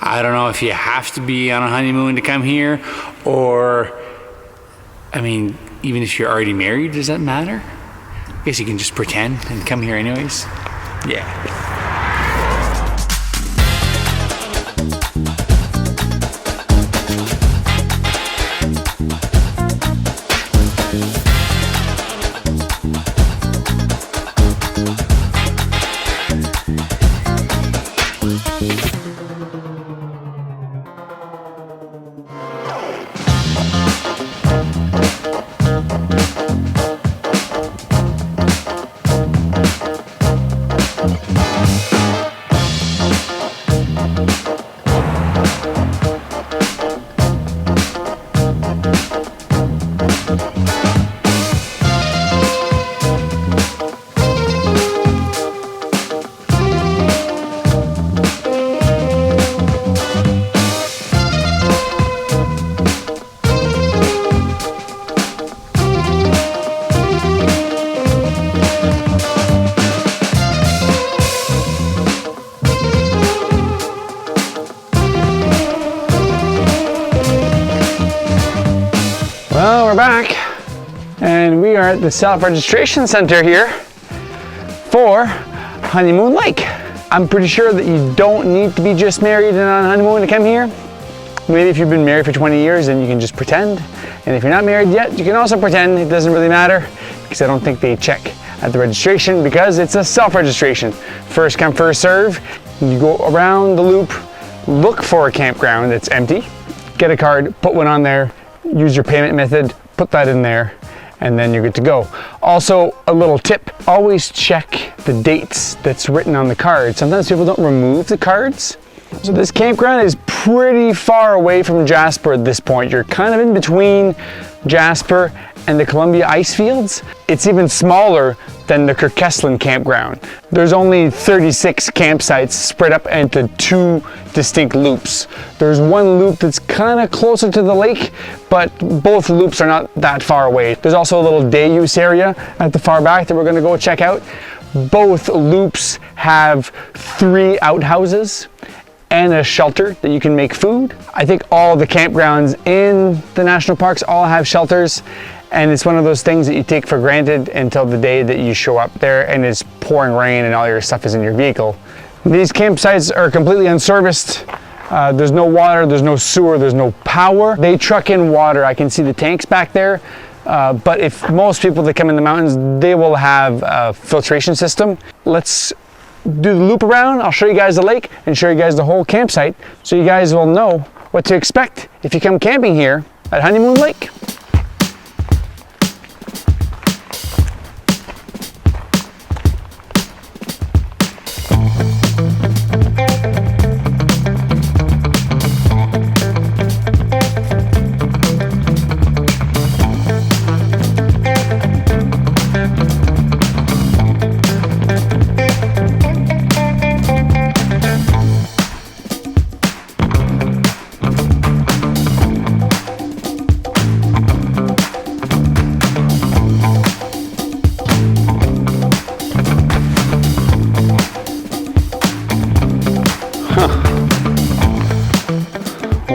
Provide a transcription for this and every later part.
I don't know if you have to be on a honeymoon to come here, or, I mean, even if you're already married, does that matter? I guess you can just pretend and come here anyways. Yeah. Well, we're back, and we are at the self-registration center here for Honeymoon Lake. I'm pretty sure that you don't need to be just married and on honeymoon to come here. Maybe if you've been married for 20 years, then you can just pretend. And if you're not married yet, you can also pretend. It doesn't really matter, because I don't think they check at the registration, because it's a self-registration. First come, first serve. You go around the loop, look for a campground that's empty, get a card, put one on there, use your payment method, put that in there, and then you're good to go. Also, a little tip, always check the dates that's written on the card. Sometimes people don't remove the cards. So this campground is pretty far away from Jasper at this point. You're kind of in between Jasper and the Columbia Icefields. It's even smaller than the Kirkesland campground. There's only 36 campsites spread up into two distinct loops. There's one loop that's kind of closer to the lake, but both loops are not that far away. There's also a little day use area at the far back that we're gonna go check out. Both loops have 3 outhouses and a shelter that you can make food. I think all the campgrounds in the national parks all have shelters, and it's one of those things that you take for granted until the day that you show up there and it's pouring rain and all your stuff is in your vehicle. These campsites are completely unserviced. There's no water, there's no sewer, there's no power. They truck in water. I can see the tanks back there. But if most people that come in the mountains, they will have a filtration system. Let's do the loop around. I'll show you guys the lake and show you guys the whole campsite, so you guys will know what to expect if you come camping here at Honeymoon Lake.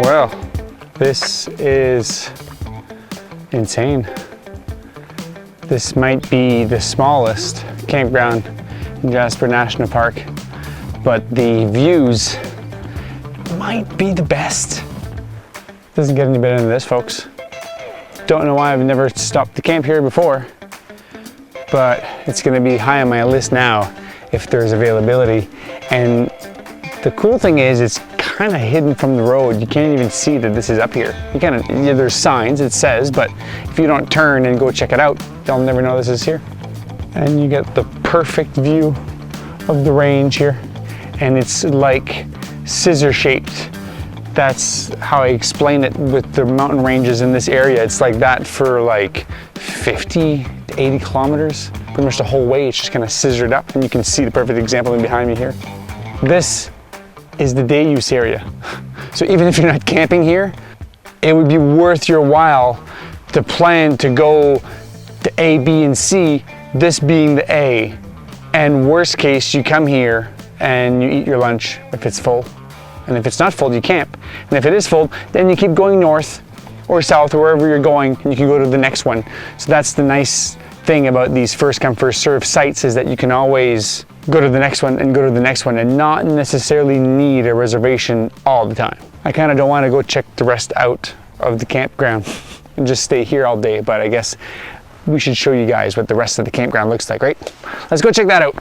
Well, this is insane. This might be the smallest campground in Jasper National Park, but the views might be the best. Doesn't get any better than this, folks. Don't know why I've never stopped to camp here before, but it's gonna be high on my list now if there's availability. And the cool thing is, it's kind of hidden from the road. You can't even see that this is up here. You kind of, yeah, there's signs, it says, but if you don't turn and go check it out, they'll never know this is here. And you get the perfect view of the range here, and it's like scissor shaped. That's how I explain it with the mountain ranges in this area. It's like that for like 50 to 80 kilometers. Pretty much the whole way, it's just kind of scissored up, and you can see the perfect example behind me here. This is the day use area. So even if you're not camping here, it would be worth your while to plan to go to A, B, and C, this being the A. And worst case, you come here and you eat your lunch if it's full. And if it's not full, you camp. And if it is full, then you keep going north or south or wherever you're going, and you can go to the next one. So that's the nice thing about these first come, first serve sites, is that you can always go to the next one and go to the next one and not necessarily need a reservation all the time. I kind of don't want to go check the rest out of the campground and just stay here all day, but I guess we should show you guys what the rest of the campground looks like, right? Let's go check that out.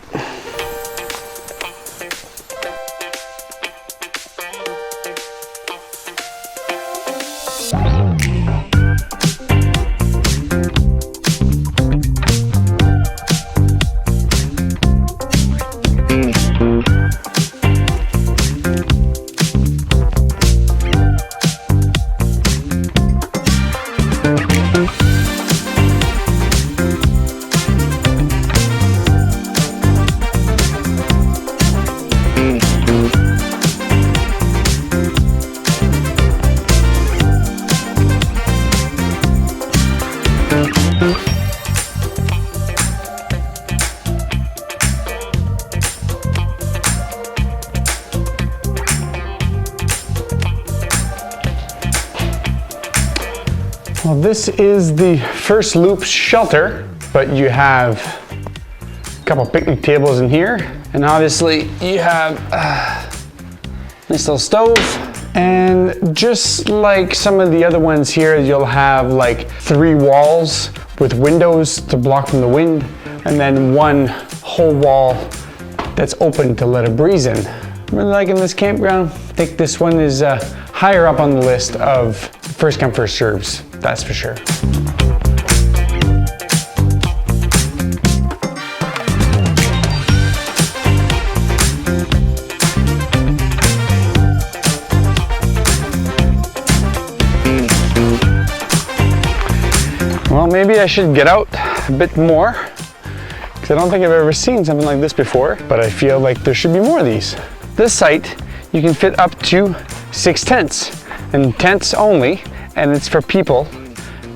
Well, this is the first loop shelter, but you have a couple picnic tables in here, and obviously you have a nice little stove. And just like some of the other ones here, you'll have like 3 walls with windows to block from the wind, and then 1 whole wall that's open to let a breeze in. I'm really liking this campground. I think this one is higher up on the list of first come, first serves, that's for sure. Well, maybe I should get out a bit more, because I don't think I've ever seen something like this before, but I feel like there should be more of these. This site, you can fit up to 6 tents, and tents only, and it's for people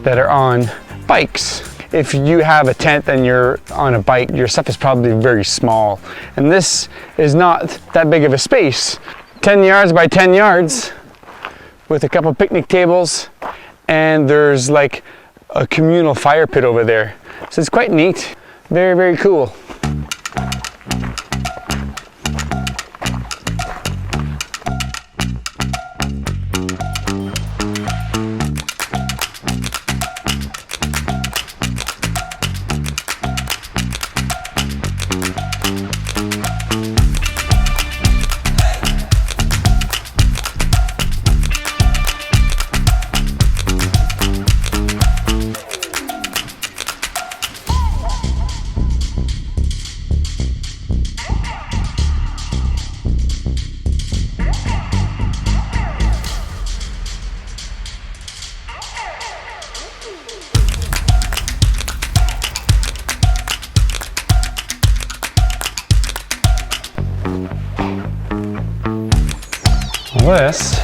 that are on bikes. If you have a tent and you're on a bike, your stuff is probably very small, and this is not that big of a space. 10 yards by 10 yards with a couple picnic tables, and there's like a communal fire pit over there. So it's quite neat. Very, very cool. This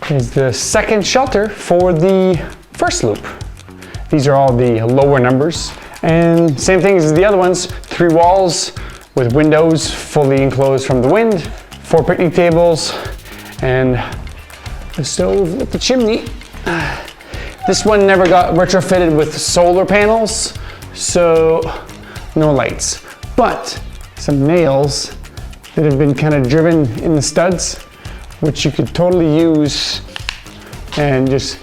is the second shelter for the first loop. These are all the lower numbers, and same thing as the other ones. 3 walls with windows fully enclosed from the wind, 4 picnic tables, and the stove with the chimney. This one never got retrofitted with solar panels, so no lights, but some nails that have been kind of driven in the studs, which you could totally use and just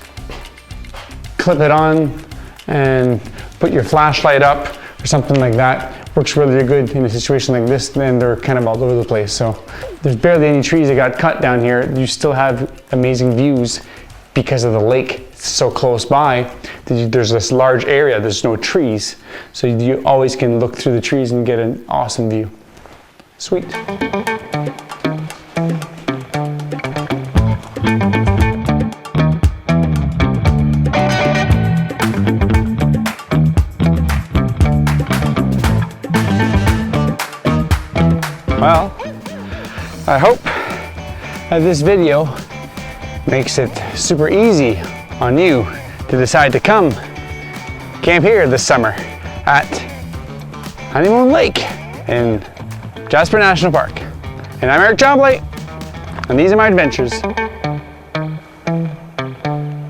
clip it on and put your flashlight up or something like that. Works really good in a situation like this, and they're kind of all over the place. So there's barely any trees that got cut down here. You still have amazing views because of the lake. It's so close by. There's this large area, there's no trees. So you always can look through the trees and get an awesome view. Sweet. Well, I hope that this video makes it super easy on you to decide to come camp here this summer at Honeymoon Lake in Jasper National Park. And I'm Eric Tremblay. And these are my adventures.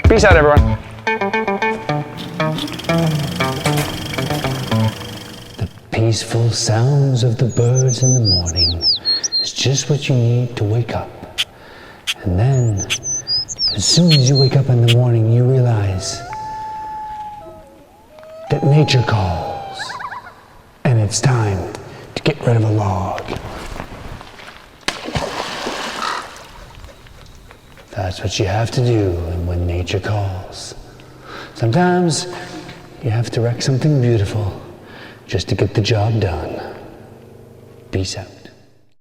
Peace out, everyone. The peaceful sounds of the birds in the morning is just what you need to wake up. And then, as soon as you wake up in the morning, you realize that nature calls, and it's time to get rid of a log. That's what you have to do when nature calls. Sometimes you have to wreck something beautiful just to get the job done. Peace out.